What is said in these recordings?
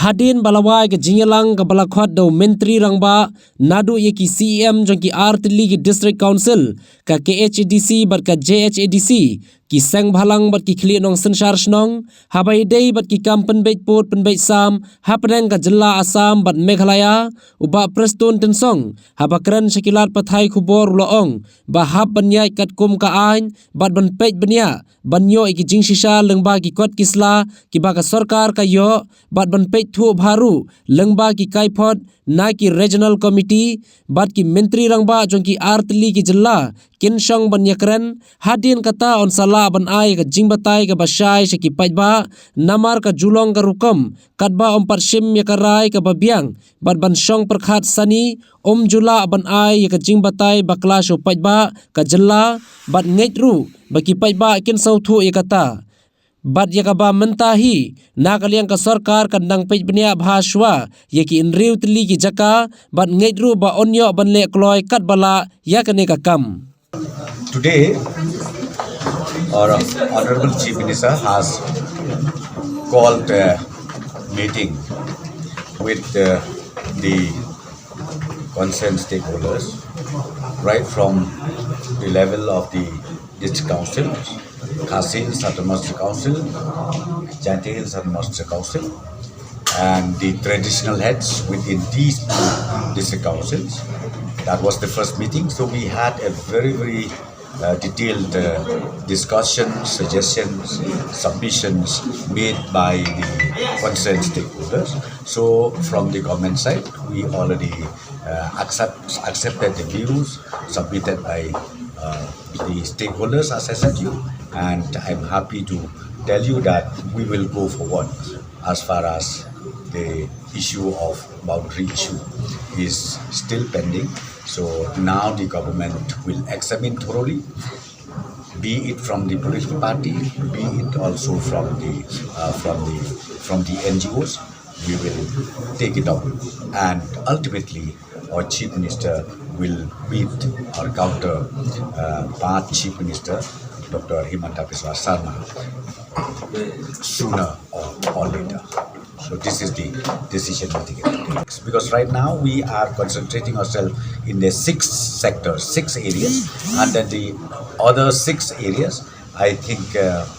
Hadin balawai ke jingelang ke balakhot do menteri rangba nadu ye ki CM jong ki Artli ki district council ka KHADC bat ka JHADC ki sang bhalang bat ki khli nong sensar snong habai dei bat ki kampen beit pot pen beit sam hapnang ka jilla Assam bat Meghalaya uba preston tensong habakran sekilat pathai khubor loong ba hab banyai kat kum ka ain bat ban peit banya banyo ki jing shisha lengba ki kot kisla ki ba ka sarkar ka yo bat ban peit thu bharu lengba ki kaipot na ki regional committee bat ki menteri rangba jong ki Artli ki jilla kinsong banyakran hadin kata on sala ban ai ka jingbatai ka basai se ki paitba namar ka julong ka rukam katba om parshim ya karai ka babiang bat ban song perkhat sani jula ban ai ka jingbatai bakla sho paitba ka jilla bat ngaitru baki paitba kin sauthu ya kata bat yakaba mentahi nakaliang ka sarkar kandang pej benia bhashwa yaki inriu tli ki jaka bat ngaitru ba onyo ban le kloi kat bala yakane ka kam. Today, our Honorable Chief Minister has called a meeting with the concerned stakeholders, right from the level of the district council, Khasi Hills Autonomous Council, Jaintia Hills Autonomous Council, and the traditional heads within these two district councils. That was the first meeting, so we had a very detailed discussions, suggestions, submissions made by the concerned stakeholders. So from the government side, we already accepted the views submitted by the stakeholders, as I said to you, and I'm happy to tell you that we will go forward as far as the issue of boundary issue is still pending. So now the government will examine thoroughly, be it from the political party, be it also from the NGOs. We will take it up, and ultimately our Chief Minister will meet our counterpart Chief Minister, Dr. Himanta Biswa Sarma, sooner or later. So this is the decision we take. Because right now we are concentrating ourselves in the 6 sectors, 6 areas, and then the other 6 areas, I think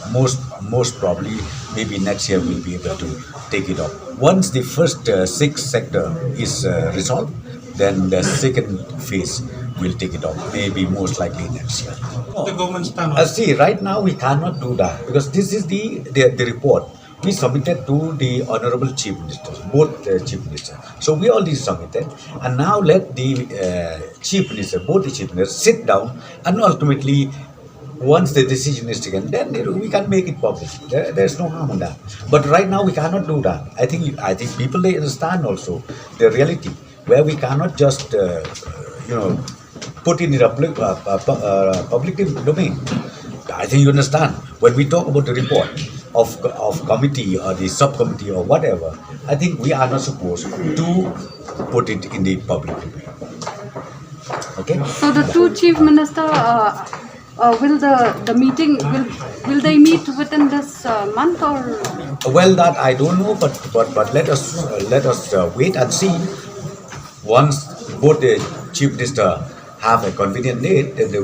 most probably maybe next year we'll be able to take it up. Once the first 6 sector is resolved, then the second phase will take it up, maybe most likely next year. The government stand. See, right now we cannot do that because this is the report we submitted to the Honorable Chief Minister, both Chief Minister. So we already submitted, and now let the Chief Minister, both the Chief Ministers, sit down, and ultimately, once the decision is taken, then we can make it public. There's no harm in that. But right now we cannot do that. I think people, they understand also the reality where we cannot just put in the public domain. I think you understand when we talk about the report of committee or the subcommittee or whatever. I think we are not supposed to put it in the public domain. Okay. So the two chief minister will the meeting will they meet within this month or? Well, that I don't know, but let us wait and see. Once both the chief minister have a convenient date, then they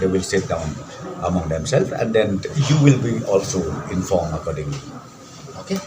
will sit down among themselves, and then you will be also informed accordingly. Okay.